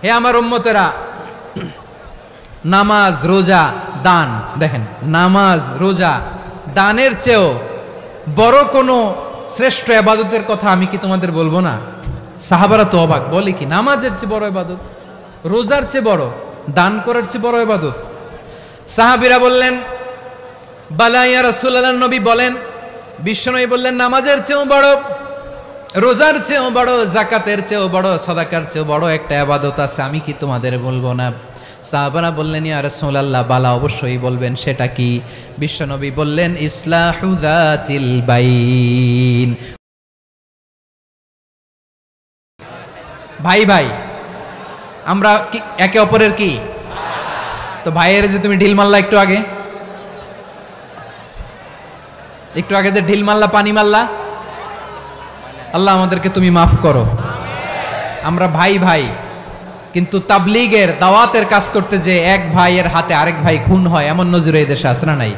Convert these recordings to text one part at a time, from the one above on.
হে আমার উম্মতেরা, নামাজ, রোজা, দান, দেখেন নামাজ, রোজা, দানের চেয়েও বড় কোনো শ্রেষ্ঠ ইবাদতের কথা আমি কি তোমাদের বলবো না? সাহাবারা তো অবাক, বলে কি নামাজের চেয়ে বড় ইবাদত, রোজার চেয়ে বড়, দান করার চেয়ে বড় ইবাদত? সাহাবীরা বললেন বালা ইয়া রাসূলুল্লাহ, নবী বলেন, বিশ্বনবী বললেন নামাজের চেয়েও বড়, রোজার চেয়েও বড়, যাকাতের চেয়েও বড়, সাদাকার চেয়েও বড় একটা ইবাদত আছে, আমি কি তোমাদের বলবো না? সাহাবারা বললেন ইয়া রাসূলুল্লাহ, বালা অবশ্যই বলবেন, সেটা কি? বিশ্বনবী বললেন ইসলাহু যাতিল বাইন। ভাই ভাই, আমরা কি একে অপরের কি? তো ভাইয়ের যে তুমি ঢিল মারলা একটু আগে যে ঢিল মারলা, পানি মারলা, আল্লাহ আমাদেরকে তুমি মাফ করো। আমরা ভাই ভাই, কিন্তু তাবলীগের দাওয়াতের কাজ করতে যে এক ভাইয়ের হাতে আরেক ভাই খুন হয়, এমন নজির এই দেশে আছে না নাই?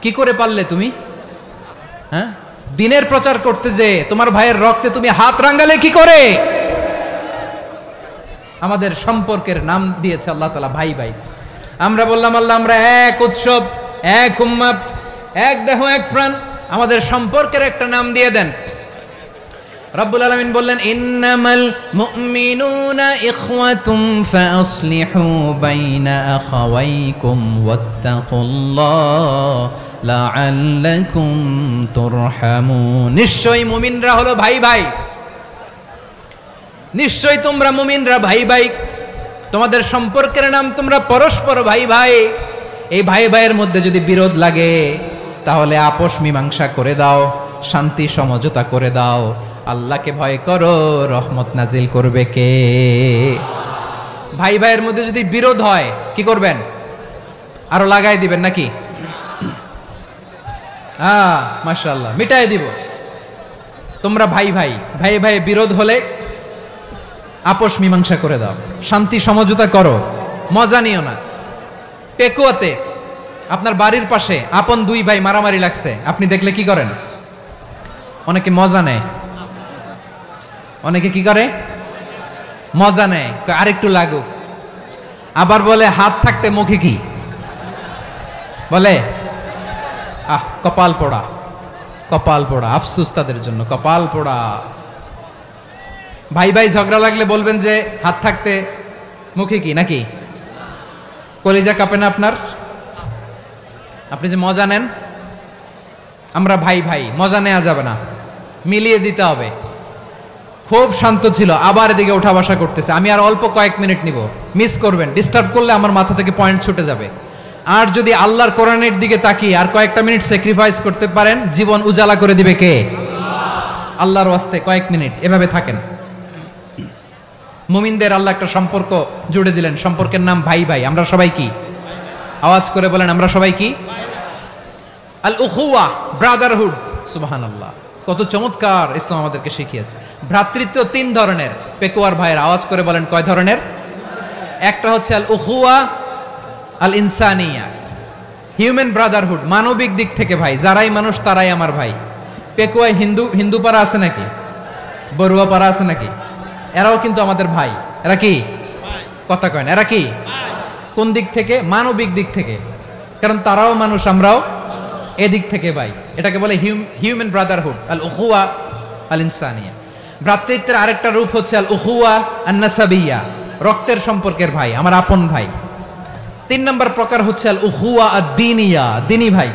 কি করে পারলে তুমি? হ্যাঁ, দিনের প্রচার করতে যে তোমার ভাইয়ের রক্তে তুমি হাত রাঙ্গালে কি করে? আমাদের সম্পর্কের নাম দিয়েছে আল্লাহ তাআলা ভাই ভাই। আমরা বললাম আল্লাহ আমরা এক উৎসব, এক উম্মাহ, এক দেহ, এক প্রাণ, আমাদের সম্পর্কের একটা নাম দিয়ে দেন। রব্বুল আলামিন বললেন ইন্নামাল মুমিনুনা ইখওয়াতুম ফাসলিহু বাইনা আখাওয়াইকুম ওয়াত্তাকুল্লাহ লাআল্লাকুম তুরহামুন। নিশ্চয়ই মুমিনরা হলো ভাই ভাই, নিশ্চয়ই তোমরা মুমিনরা ভাই ভাই, তোমাদের সম্পর্কের নাম তোমরা পরস্পর ভাই ভাই। এই ভাই ভাইয়ের মধ্যে যদি বিরোধ লাগে তাহলে আপোষ মীমাংসা করে দাও, শান্তি সমঝোতা করে দাও। আল্লাহকে ভয় করো, রহমত নাজিল করবে কে? ভাই ভাইয়ের মধ্যে যদি বিরোধ হয় কি করবেন? আরো লাগাই দিবেন নাকি? মাশাআল্লাহ, মিটাই দিব। তোমরা ভাই ভাই, ভাই ভাই বিরোধ হলে আপোষ মীমাংসা করে দাও, শান্তি সমঝোতা করো, মজা নিও না। পেকুয়াতে আপনার বাড়ির পাশে আপন দুই ভাই মারামারি লাগছে, আপনি দেখলে কি করেন? অনেকে মজা নেয়, অনেকে কি করে? মজা নেয়, আরেকটু লাগুক। আবার বলে হাত থাকতে মুখে কি বলে? কপাল পোড়া, কপাল পোড়া, আফসোস তাদের জন্য, কপাল পোড়া। ভাই ভাই ঝগড়া লাগলে বলবেন যে হাত থাকতে মুখে কি, নাকি? কলিজা কাঁপে না আপনার? আপনি যে মজা নেন। আমরা ভাই ভাই, মজা নেওয়া যাবে না, মিলিয়ে দিতে হবে। খুব শান্ত ছিল, আবার এদিকে উঠা বসা করতেছে। আমি আর অল্প কয়েক মিনিট নিব, মিস করবেন, ডিস্টার্ব করলে আমার মাথা থেকে পয়েন্ট ছুটে যাবে। আর যদি আল্লাহর কোরআনের দিকে তাকিয়ে আর কয়েকটা মিনিট স্যাক্রিফাইস করতে পারেন, জীবন উজালা করে দিবে কে? আল্লাহর ওয়াস্তে কয়েক মিনিট এভাবে থাকেন। মুমিনদের আল্লাহ একটা সম্পর্ক জুড়ে দিলেন, সম্পর্কের নাম ভাই ভাই। আমরা সবাই কি? আওয়াজ করে বলেন, আমরা সবাই কি? আল উখুয়া, ব্রাদারহুড। সুবহানাল্লাহ, কত চমৎকার ইসলাম আমাদেরকে শিখিয়েছে। ভ্রাতৃত্ব তিন ধরনের। পেকুয়ার ভাইয়ের আওয়াজ করে বলেন কয় ধরনের? একটা হচ্ছে আল উখুয়া আল ইনসানিয়া, হিউম্যান ব্রাদারহুড, মানবিক দিক থেকে ভাই, যারাই মানুষ তারাই আমার ভাই। পেকুয়ায় হিন্দু পাড়া আছে নাকি? বড়ুয়া পাড়া আছে নাকি? এরাও কিন্তু আমাদের ভাই। এরা কি? কথা কয় না, এরা কি? কোন দিক থেকে? মানবিক দিক থেকে, কারণ তারাও মানুষ, আমরাও এদিক থেকে ভাই। এটাকে বলে হিউম্যান ব্রাদারহুড, আল উখুয়া আল ইনসানিয়া। ভ্রাতৃত্বের আরেকটা রূপ হচ্ছে আল উখুয়া আন নাসাবিয়া, রক্তের সম্পর্কের ভাই, আমার আপন ভাই। তিন নম্বর প্রকার হচ্ছে আল উখুয়া আদ দীনিয়া, দিনী ভাই।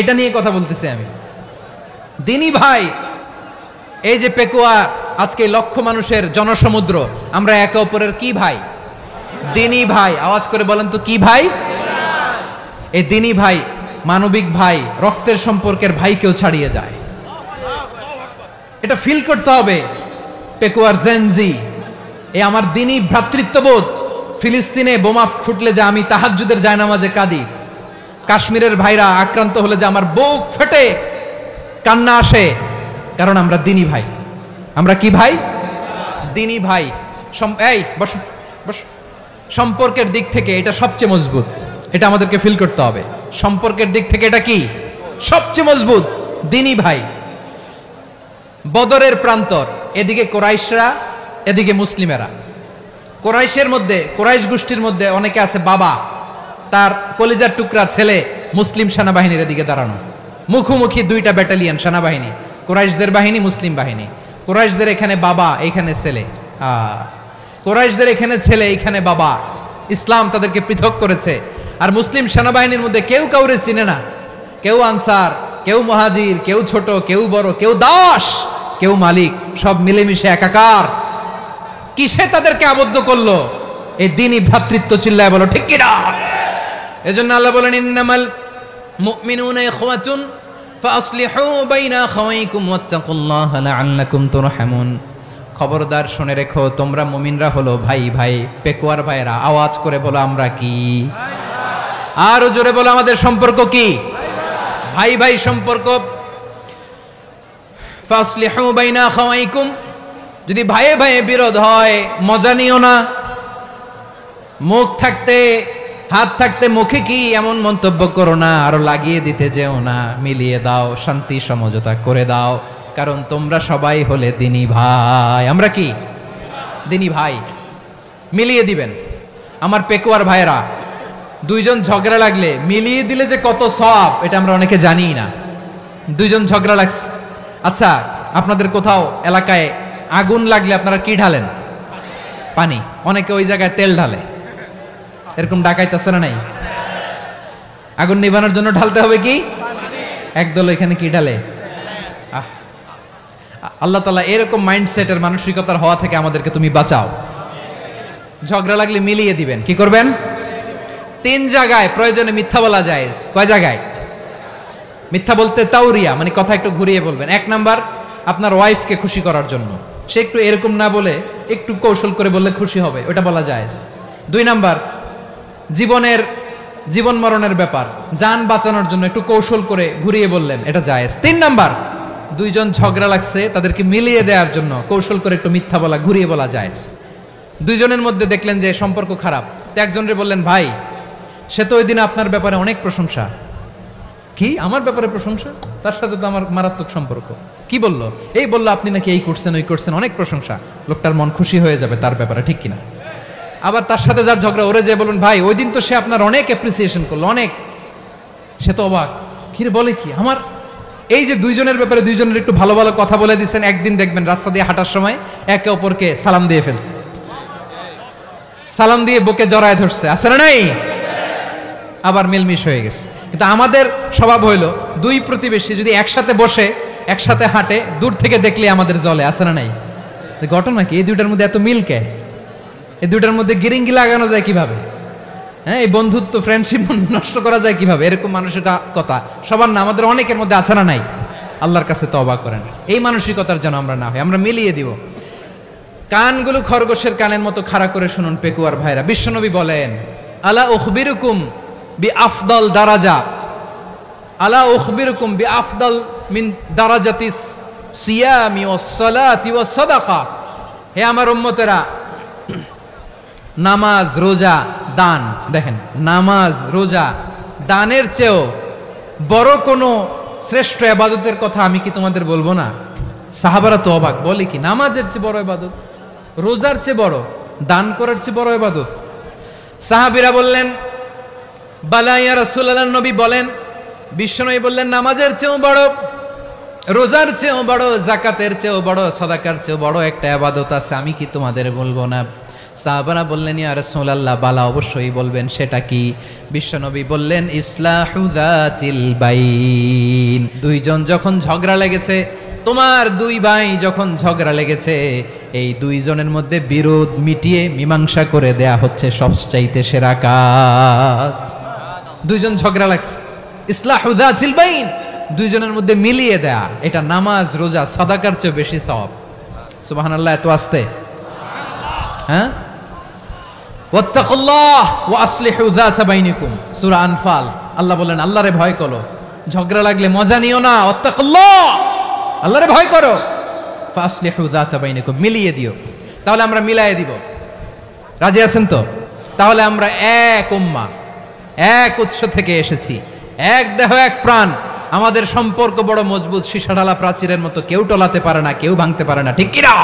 এটা নিয়ে কথা বলতেছি আমি, দিনী ভাই। এই যে পেকুয়া, আজকে লক্ষ মানুষের জনসমুদ্র, আমরা একে অপরের কি ভাই? দিনী ভাই। আওয়াজ করে বলেন তো কি ভাই? এই দিনী ভাই, মানবিক ভাই, রক্তের সম্পর্কের ভাইকেও ছাড়িয়ে যায়। এটা ফিল করতে হবে। পেকুয়ার জেনজি, এই আমার দিনী ভ্রাতৃত্ববোধ। ফিলিস্তিনে বোমা ফুটলে যে আমি তাহাজ্জুদের জায়নামাজে কাঁদি, কাশ্মীরের ভাইরা আক্রান্ত হলে যে আমার বুক ফেটে কান্না আসে, কারণ আমরা দিনী ভাই। আমরা কি ভাই? দিনী ভাই। এই বসো বসো। সম্পর্কের দিক থেকে এটা সবচেয়ে মজবুত, এটা আমাদেরকে ফিল করতে হবে। সম্পর্কের দিক থেকে এটা কি? সবচেয়ে মজবুত, দিনী ভাই। বদরের প্রান্তর, এদিকে কোরাইশরা, এদিকে মুসলিমেরা। কোরাইশের মধ্যে, কোরাইশ গোষ্ঠীর মধ্যে অনেকে আছে বাবা, তার কলিজার টুকরা ছেলে মুসলিম সেনাবাহিনীর দিকে দাঁড়ানো, মুখোমুখি দুইটা ব্যাটালিয়ন সেনাবাহিনী, কোরাইশদের বাহিনী, মুসলিম বাহিনী। কোরাইশদের এখানে বাবা, এইখানে ছেলে। কোরাইশদের এখানে ছেলে, এইখানে বাবা। ইসলাম তাদেরকে পৃথক করেছে। আর মুসলিম সেনাবাহিনীর মধ্যে কেউ কাউরে চিনে না, কেউ আনসার, কেউ মুহাজির, কেউ ছোট, কেউ বড়, কেউ দাস, কেউ মালিক, সব মিলেমিশে একাকার। কিসে তাদেরকে আবদ্ধ করলো? এই দ্বীনি ভ্রাতৃত্ব। চিল্লায় বলো ঠিক কিনা? এজন্য আল্লাহ বলেন, ইন্নামাল মুমিনুনা ইখওয়াতুন ফাসলিহু বাইনা আখাওয়াইকুম ওয়াত্তাকুল্লাহা লাআল্লাকুম তুরহামুন। খবরদার শুনে রেখো, তোমরা মুমিনরা হলো ভাই ভাই, পেকুয়ার ভাইরা। আওয়াজ করে বলো আমরা কি? আরো জোরে বলো আমাদের সম্পর্ক কি? ভাই ভাই সম্পর্ক। ফাসলিহু বাইনা আখাওয়াইকুম, যদি ভাইয়ে ভাইয়ে বিরোধ হয় মজা নিও না। মুখ থাকতে, হাত থাকতে মুখে কি এমন মন্তব্য করো না, আরো লাগিয়ে দিতে যেও না। মিলিয়ে দাও, শান্তি সমঝোতা করে দাও, কারণ তোমরা সবাই হলে দ্বীনি ভাই। আমরা কি? দ্বীনি ভাই। মিলিয়ে দিবেন। আমার পেকুয়ার ভাইরা, দুইজন ঝগড়া লাগলে মিলিয়ে দিলে যে কত সওয়াব, এটা আমরা অনেকে জানিই না। দুইজন ঝগড়া লাগছে, আচ্ছা আপনাদের কোথাও এলাকায় আগুন লাগলে আপনারা কি ঢালেন? পানি। অনেকে ওই জায়গায় তেল ঢালে। এরকম ডাকাইতেছে না নাই? আগুন নিভানোর জন্য ঢালতে হবে কি? একদল এখানে কি ঢালে? আল্লাহ তাআলা এরকম মাইন্ডসেটের, মানসিকতার হওয়া থেকে আমাদেরকে তুমি বাঁচাও। ঝগড়া লাগলে মিলিয়ে দিবেন। কি করবেন? 3 জায়গায় প্রয়োজনে মিথ্যা বলা যায়। কয় জায়গায় মিথ্যা বলতে? তাওরিয়া, মানে কথা একটু ঘুরিয়ে বলবেন। 1 নাম্বার, আপনার ওয়াইফকে খুশি করার জন্য, সে একটু এরকম না বলে একটু কৌশল করে বললে খুশি হবে, ওটা বলা যায়। 2 নাম্বার, জীবন মরণের ব্যাপার, জান বাঁচানোর জন্য একটু কৌশল করে ঘুরিয়ে বললেন, এটা জায়েজ। 3 নাম্বার, দুইজন ঝগড়া লাগছে, তাদেরকে মিলিয়ে দেওয়ার জন্য কৌশল করে একটু মিথ্যা বলা, ঘুরিয়ে বলা জায়েজ। দুইজনের মধ্যে দেখলেন যে সম্পর্ক খারাপ, তো একজনরে বললেন, ভাই সে তো ওই দিন আপনার ব্যাপারে অনেক প্রশংসা। কি? আমার ব্যাপারে প্রশংসা? তার সাথে তো আমার মারাত্মক সম্পর্ক। কি বললো? এই বললো আপনি নাকি এই করছেন, ওই করছেন, অনেক প্রশংসা। লোকটার মন খুশি হয়ে যাবে তার ব্যাপারে, ঠিক কিনা? আবার তার সাথে যার ঝগড়া, ওরে যে বলুন, ভাই ওই দিন তো সে আপনার অনেক অ্যাপ্রিসিয়েশন করলো, অনেক। সে তো অবাক, কি রে বলে কি? আমার এই যে দুইজনের ব্যাপারে দুইজনের একটু ভালো ভালো কথা বলে দিচ্ছেন, একদিন দেখবেন রাস্তা দিয়ে হাঁটার সময় একে অপরকে সালাম দিয়ে ফেলছে, সালাম দিয়ে বুকে জড়ায় ধরছে, আছে না নাই? আবার মিলমিশ হয়ে গেছে। কিন্তু আমাদের স্বভাব হইলো, দুই প্রতিবেশী যদি একসাথে বসে একসাথে হাঁটে, দূর থেকে দেখলে আমাদের জলে, আছে না নাই? ঘটনা কি? এই দুইটার মধ্যে এত মিল কে? এই দুইটার মধ্যে গিরিঙ্গি লাগানো যায় কিভাবে? হ্যাঁ, এই বন্ধুত্ব, ফ্রেন্ডশিপ নষ্ট করা যায় কিভাবে? এরকম মানসিকতা সবার না, আমাদের অনেকের মধ্যে আছে না নাই? আল্লাহর কাছে তওবা করেন, এই মানসিকতার যেন আমরা না হই, আমরা মিলিয়ে দিব। কানগুলো খরগোশের কানের মতো খাড়া করে শুনুন পেকুয়ার ভাইরা। বিশ্বনবী বলেন, আলা উখবিরুকুম বি আফদল দারাজা, আলা উখবিরুকুম বি আফদল মিন দারাজাতিস সিয়ামি ওয়াস সালাতি ওয়াস সাদাকা। হে আমার উম্মতেরা, নামাজ, রোজা, দান, দেখেন নামাজ, রোজা, দানের চেয়েও বড় কোনো শ্রেষ্ঠ ইবাদতের কথা আমি কি তোমাদের বলবো না? সাহাবারা তো অবাক, বলে কি নামাজের চেয়ে বড় ইবাদত, রোজার চেয়ে বড়, দান করার চেয়ে বড় ইবাদত? সাহাবীরা বললেন, বালা ইয়া রাসূলুল্লাহ। নবী বলেন, বিশ্বনবী বললেন, নামাজের চেয়েও বড়, রোজার চেয়েও বড়, যাকাতের চেয়েও বড়, সাদাকার চেয়েও বড় একটা ইবাদত আছে, আমি কি তোমাদের বলবো না? সাহাবারা বললেন, ইয়া রাসূলুল্লাহ, বালা, অবশ্যই বলবেন, সেটা কি? বিশ্বনবী বললেন, ইসলাহু যাতিল বাইন। দুইজন যখন ঝগড়া লেগেছে, তোমার দুই ভাই যখন ঝগড়া লেগেছে, এই দুইজনের মধ্যে বিরোধ মিটিয়ে মীমাংসা করে দেয়া হচ্ছে সবচাইতে সেরা কাজ। দুইজন ঝগড়া লাগছে, ইসলাহু যাতিল বাইন, দুইজনের মধ্যে মিলিয়ে দেয়া, এটা নামাজ, রোজা, সাদাকার চেয়ে বেশি সওয়াব। সুবহানাল্লাহ, এত আসতে? হ্যাঁ, ওয়াত্তাকুল্লাহ ওয়া আসলিহু যাতা বাইনিকুম, সূরা আনফাল। আল্লাহ বলেন, আল্লাহরে ভয় করো, ঝগড়া লাগলে মজা নিও না, ওয়াত্তাকুল্লাহ, আল্লাহরে ভয় করো, ফাসলিহু যাতা বাইনিকুম, মিলিয়ে দিও। তাহলে আমরা মিলায়ে দিব, রাজি আছেন তো? তাহলে আমরা এক উম্মাহ, এক উৎস থেকে এসেছি, এক দেহ এক প্রাণ, আমাদের সম্পর্ক বড় মজবুত, সীসা ঢালা প্রাচীরের মতো, কেউ টলাতে পারে না, কেউ ভাঙতে পারে না, ঠিক কি না?